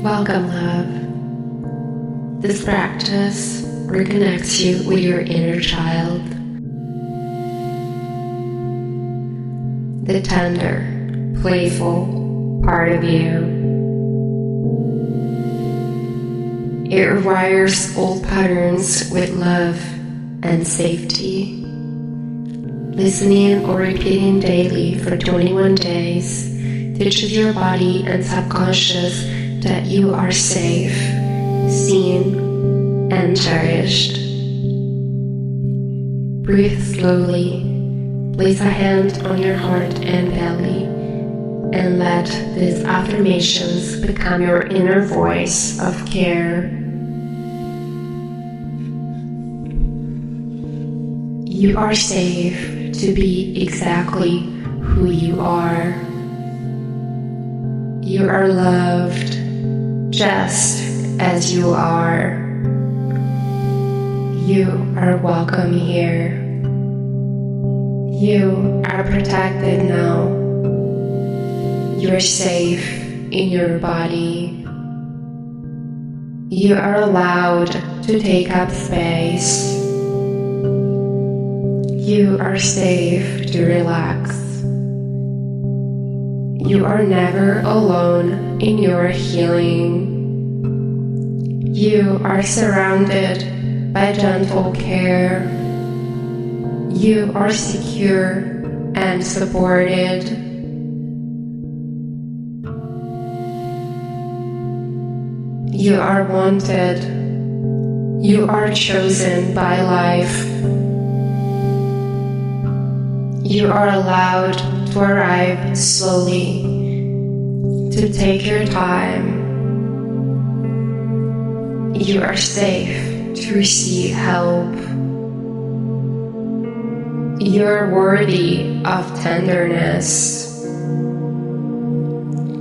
Welcome, love. This practice reconnects you with your inner child, the tender, playful part of you. It rewires old patterns with love and safety. Listening or repeating daily for 21 days teaches your body and subconscious that you are safe, seen, and cherished. Breathe slowly, place a hand on your heart and belly, and let these affirmations become your inner voice of care. You are safe to be exactly who you are. You are loved just as you are. You are welcome here. You are protected now. You are safe in your body. You are allowed to take up space. You are safe to relax. You are never alone in your healing. You are surrounded by gentle care. You are secure and supported. You are wanted. You are chosen by life. You are allowed to arrive slowly, to take your time. You are safe to receive help. You are worthy of tenderness.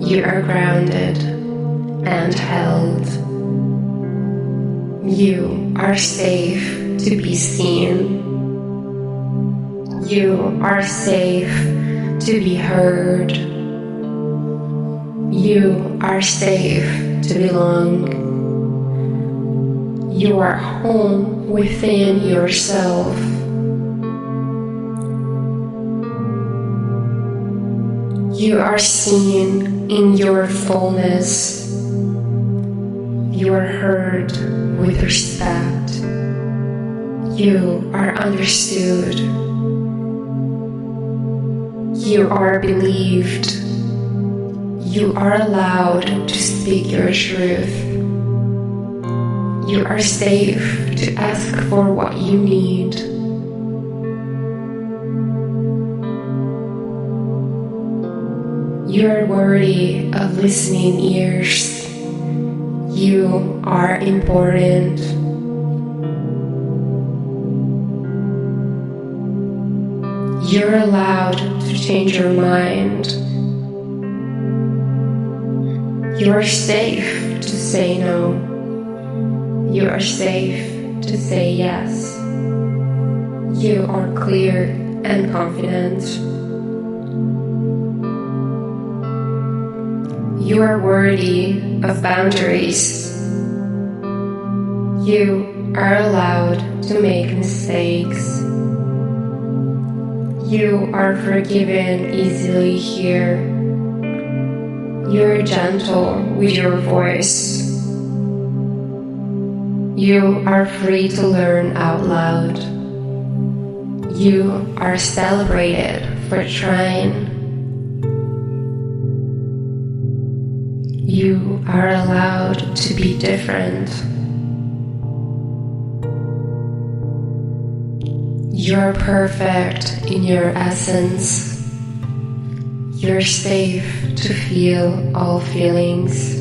You are grounded and held. You are safe to be seen. You are safe to be heard. You are safe to belong. You are home within yourself. You are seen in your fullness. You are heard with respect. You are understood. You are believed. You are allowed to speak your truth. You are safe to ask for what you need. You are worthy of listening ears. You are important. You're allowed to change your mind. You are safe to say no. You are safe to say yes. You are clear and confident. You are worthy of boundaries. You are allowed to make mistakes. You are forgiven easily here. You are gentle with your voice. You are free to learn out loud. You are celebrated for trying. You are allowed to be different. You're perfect in your essence. You're safe to feel all feelings.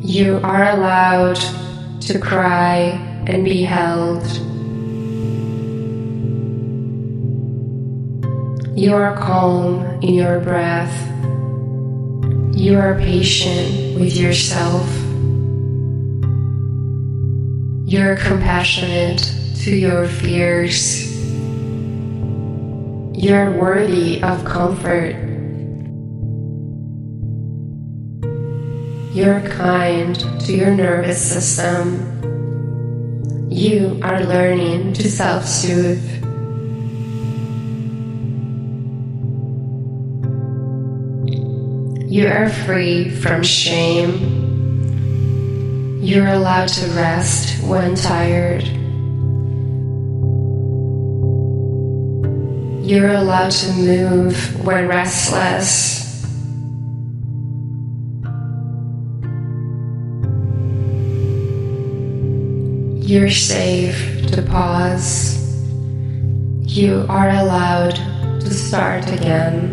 You are allowed to cry and be held. You are calm in your breath. You are patient with yourself. You're compassionate to your fears. You're worthy of comfort You're kind to your nervous system. You are learning to self-soothe. You are free from shame. You're allowed to rest when tired. You're allowed to move when restless. You're safe to pause. You are allowed to start again.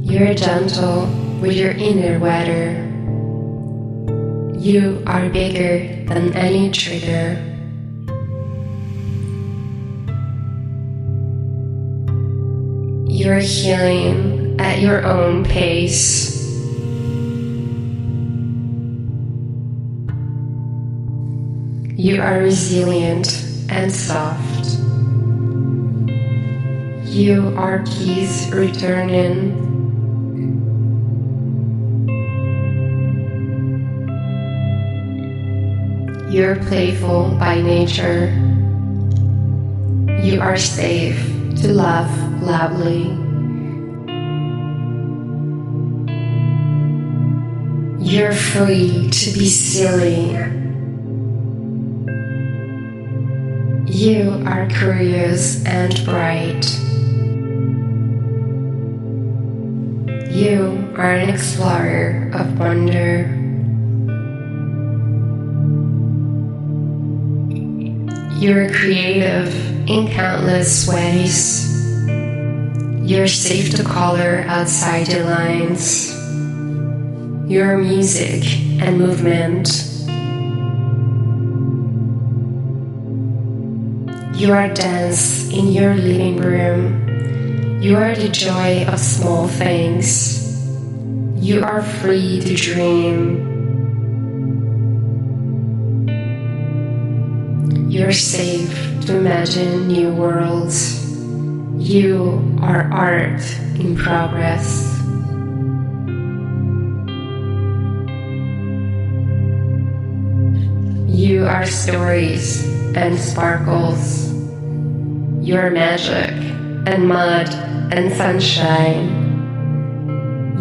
You're gentle with your inner weather. You are bigger than any trigger. You're healing at your own pace. You are resilient and soft. You are keys returning. You're playful by nature. You are safe to laugh loudly. You're free to be silly. You are curious and bright. You are an explorer of wonder. You're creative in countless ways. You're safe to color outside your lines. You're music and movement. You are dance in your living room. You are the joy of small things. You are free to dream. You're safe to imagine new worlds. You are art in progress. You are stories and sparkles. You're magic and mud and sunshine.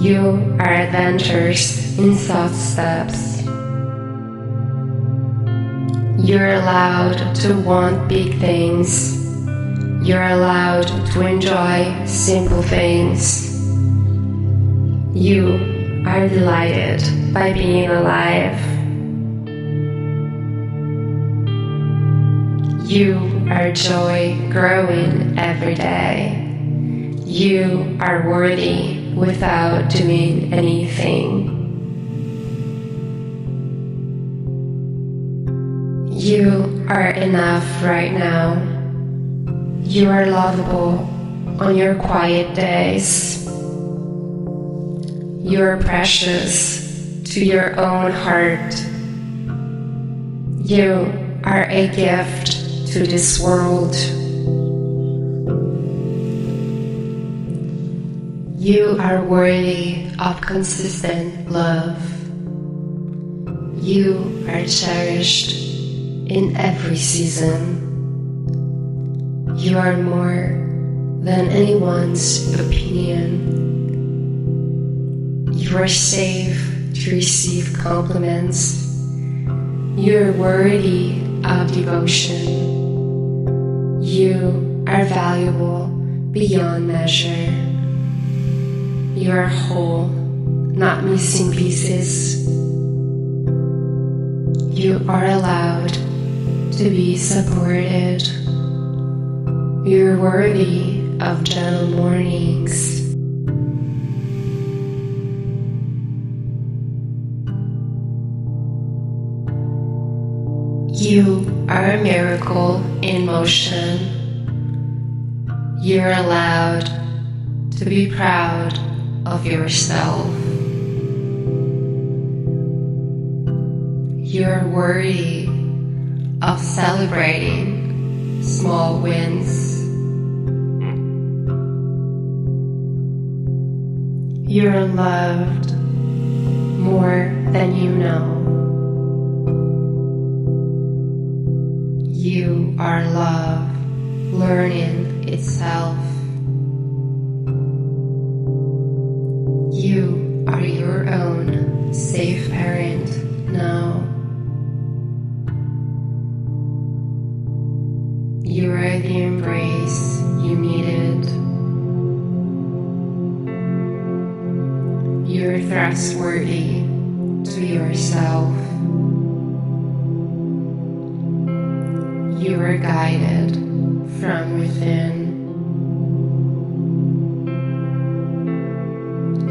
You are adventures in soft steps. You're allowed to want big things. You're allowed to enjoy simple things. You are delighted by being alive. You are joy growing every day. You are worthy without doing anything. You are enough right now. You are lovable on your quiet days. You are precious to your own heart. You are a gift to this world. You are worthy of consistent love. You are cherished in every season. You are more than anyone's opinion. You are safe to receive compliments. You're worthy of devotion. You are valuable beyond measure. You are whole, not missing pieces. You are allowed to be supported. You're worthy of gentle mornings. You are a miracle in motion. You're allowed to be proud of yourself. You're worthy of celebrating small wins. You're loved more than you know. You are love learning itself. You are your own safe parent now. You are the embrace you needed. You're trustworthy to yourself. You are guided from within.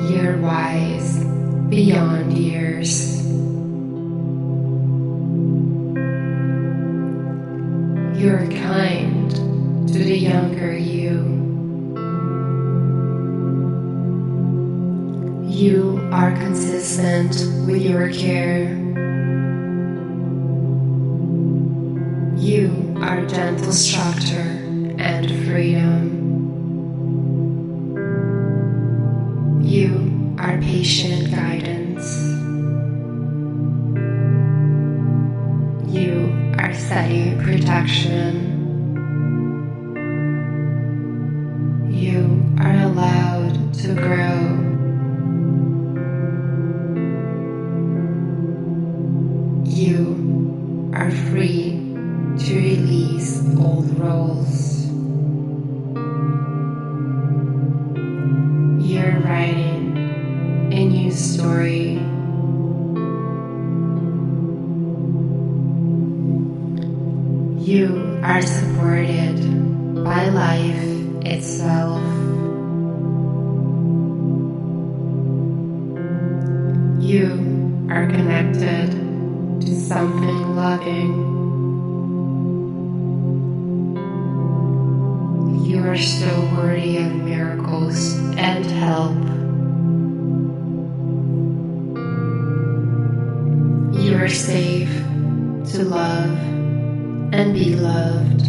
You're wise beyond years. You're kind to the younger you. You are consistent with your care. You are gentle structure and freedom. You are patient guidance. You are steady protection. You are allowed to grow. You are free to release old roles. You're writing a new story. You are supported by life itself. You are connected to something loving. You are so worthy of miracles and help. You are safe to love and be loved.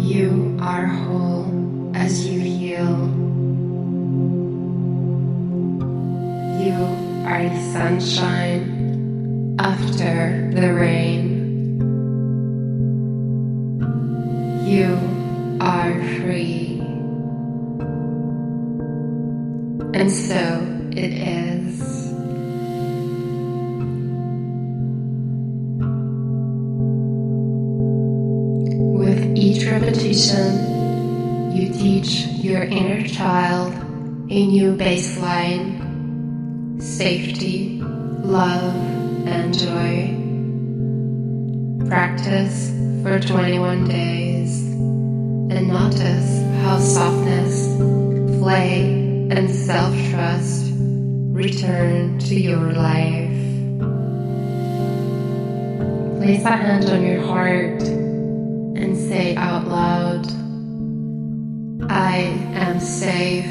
You are whole as you heal. You are the sunshine after the rain. You are free. And so it is. With each repetition, you teach your inner child a new baseline: safety, love, and joy. Practice for 21 days and notice how softness, play, and self-trust return to your life. Place a hand on your heart and say out loud, I am safe.